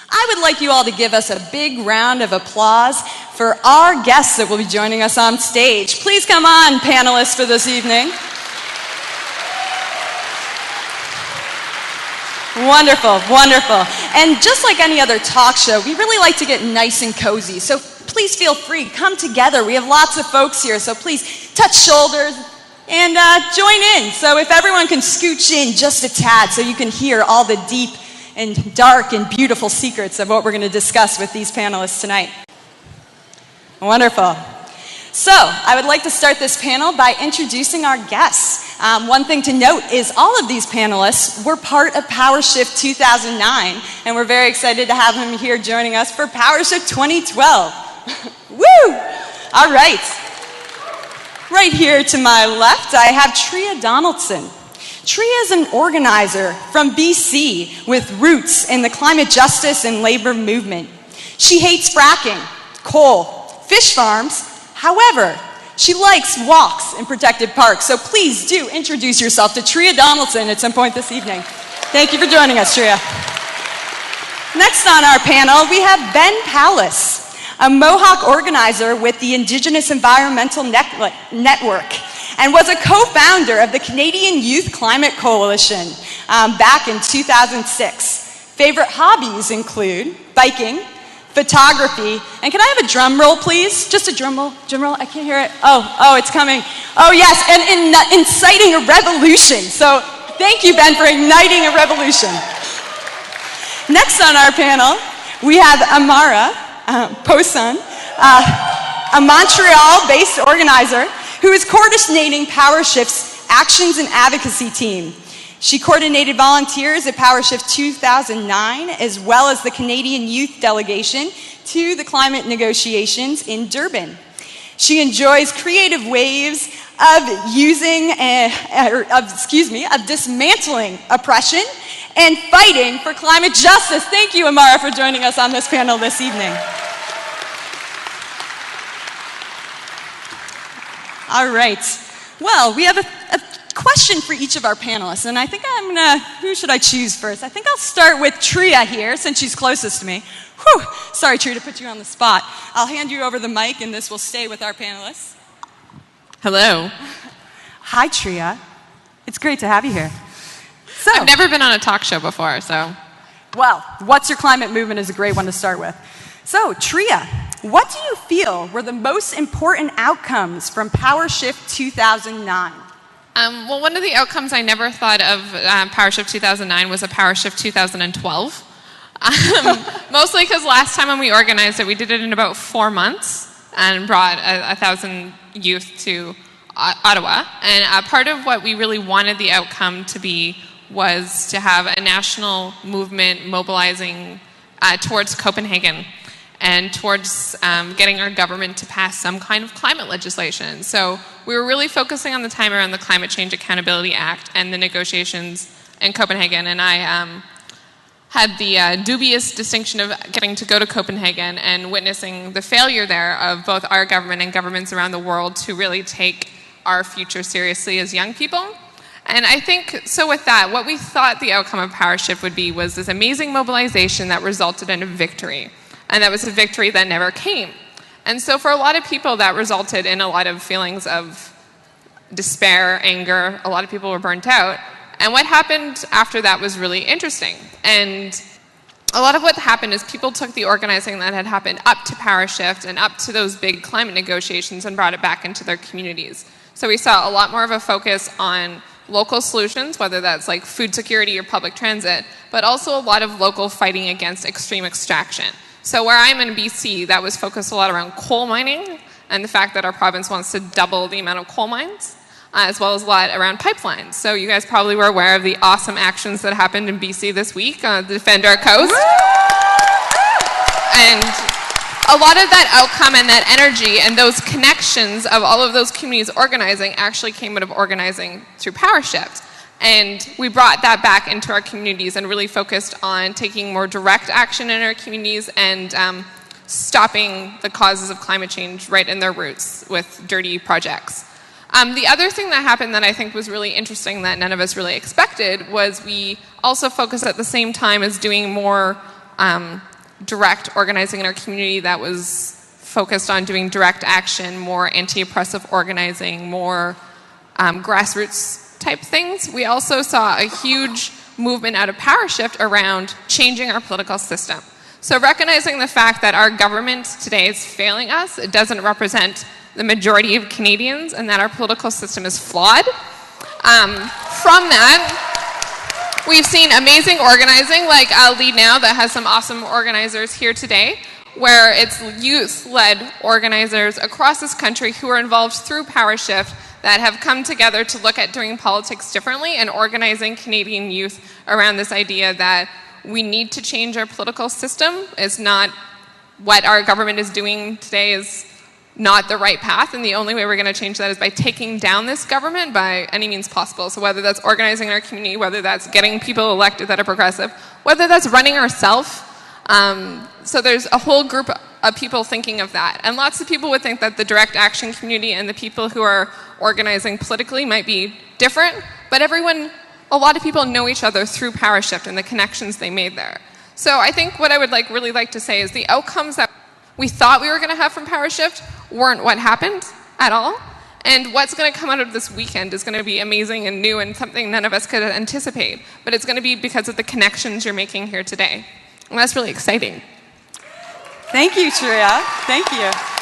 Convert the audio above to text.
I would like you all to give us a big round of applause for our guests that will be joining us on stage. Please come on, panelists, for this evening. Wonderful, wonderful. And just like any other talk show, we really like to get nice and cozy. So please feel free, come together. We have lots of folks here, so please touch shoulders and join in. So if everyone can scooch in just a tad so you can hear all the deep and dark and beautiful secrets of what we're going to discuss with these panelists tonight. Wonderful. So, I would like to start this panel by introducing our guests. One thing to note is all of these panelists were part of PowerShift 2009, and we're very excited to have them here joining us for PowerShift 2012. Woo! All right. Right here to my left, I have Tria Donaldson. Tria is an organizer from BC with roots in the climate justice and labor movement. She hates fracking, coal, fish farms. However, she likes walks in protected parks. So please do introduce yourself to Tria Donaldson at some point this evening. Thank you for joining us, Tria. Next on our panel, we have Ben Powless, a Mohawk organizer with the Indigenous Environmental Network, and was a co-founder of the Canadian Youth Climate Coalition back in 2006. Favorite hobbies include biking, photography, and can I have a drum roll, please? Just a drum roll, I can't hear it. Oh, it's coming. Oh yes, and inciting a revolution. So thank you, Ben, for igniting a revolution. Next on our panel, we have Amara Possian, a Montreal-based organizer who is coordinating PowerShift's Actions and Advocacy team. She coordinated volunteers at PowerShift 2009, as well as the Canadian Youth Delegation to the climate negotiations in Durban. She enjoys creative ways of dismantling oppression and fighting for climate justice. Thank you, Amara, for joining us on this panel this evening. All right. Well, we have a question for each of our panelists, and I think who should I choose first? I think I'll start with Tria here, since she's closest to me. Whew, sorry, Tria, to put you on the spot. I'll hand you over the mic, and this will stay with our panelists. Hello. Hi, Tria. It's great to have you here. So, I've never been on a talk show before, so. Well, What's Your Climate Movement is a great one to start with. So, Tria, what do you feel were the most important outcomes from PowerShift 2009? Well, one of the outcomes I never thought of PowerShift 2009 was a PowerShift 2012. Mostly because last time when we organized it, we did it in about 4 months and brought 1,000 youth to Ottawa. And part of what we really wanted the outcome to be was to have a national movement mobilizing towards Copenhagen and towards getting our government to pass some kind of climate legislation. So we were really focusing on the time around the Climate Change Accountability Act and the negotiations in Copenhagen. And I had the dubious distinction of getting to go to Copenhagen and witnessing the failure there of both our government and governments around the world to really take our future seriously as young people. And I think, so with that, what we thought the outcome of PowerShift would be was this amazing mobilization that resulted in a victory. And that was a victory that never came. And so for a lot of people, that resulted in a lot of feelings of despair, anger. A lot of people were burnt out. And what happened after that was really interesting. And a lot of what happened is people took the organizing that had happened up to PowerShift and up to those big climate negotiations and brought it back into their communities. So we saw a lot more of a focus on local solutions, whether that's like food security or public transit, but also a lot of local fighting against extreme extraction. So where I'm in BC, that was focused a lot around coal mining and the fact that our province wants to double the amount of coal mines, as well as a lot around pipelines. So you guys probably were aware of the awesome actions that happened in BC this week to defend our coast. And a lot of that outcome and that energy and those connections of all of those communities organizing actually came out of organizing through PowerShift. And we brought that back into our communities and really focused on taking more direct action in our communities and stopping the causes of climate change right in their roots with dirty projects. The other thing that happened that I think was really interesting that none of us really expected was we also focused at the same time as doing more direct organizing in our community that was focused on doing direct action, more anti-oppressive organizing, more grassroots type things. We also saw a huge movement out of PowerShift around changing our political system. So recognizing the fact that our government today is failing us, it doesn't represent the majority of Canadians, and that our political system is flawed. From that, we've seen amazing organizing, like Lead Now, that has some awesome organizers here today, where it's youth-led organizers across this country who are involved through PowerShift that have come together to look at doing politics differently and organizing Canadian youth around this idea that we need to change our political system. It's not what our government is doing today is not the right path, and the only way we're going to change that is by taking down this government by any means possible. So whether that's organizing our community, whether that's getting people elected that are progressive, whether that's running ourselves. So there's a whole group of people thinking of that. And lots of people would think that the direct action community and the people who are organizing politically might be different, but a lot of people know each other through PowerShift and the connections they made there. So I think what I would really like to say is the outcomes that we thought we were going to have from PowerShift weren't what happened at all. And what's going to come out of this weekend is going to be amazing and new and something none of us could anticipate. But it's going to be because of the connections you're making here today. And that's really exciting. Thank you, Tria. Thank you.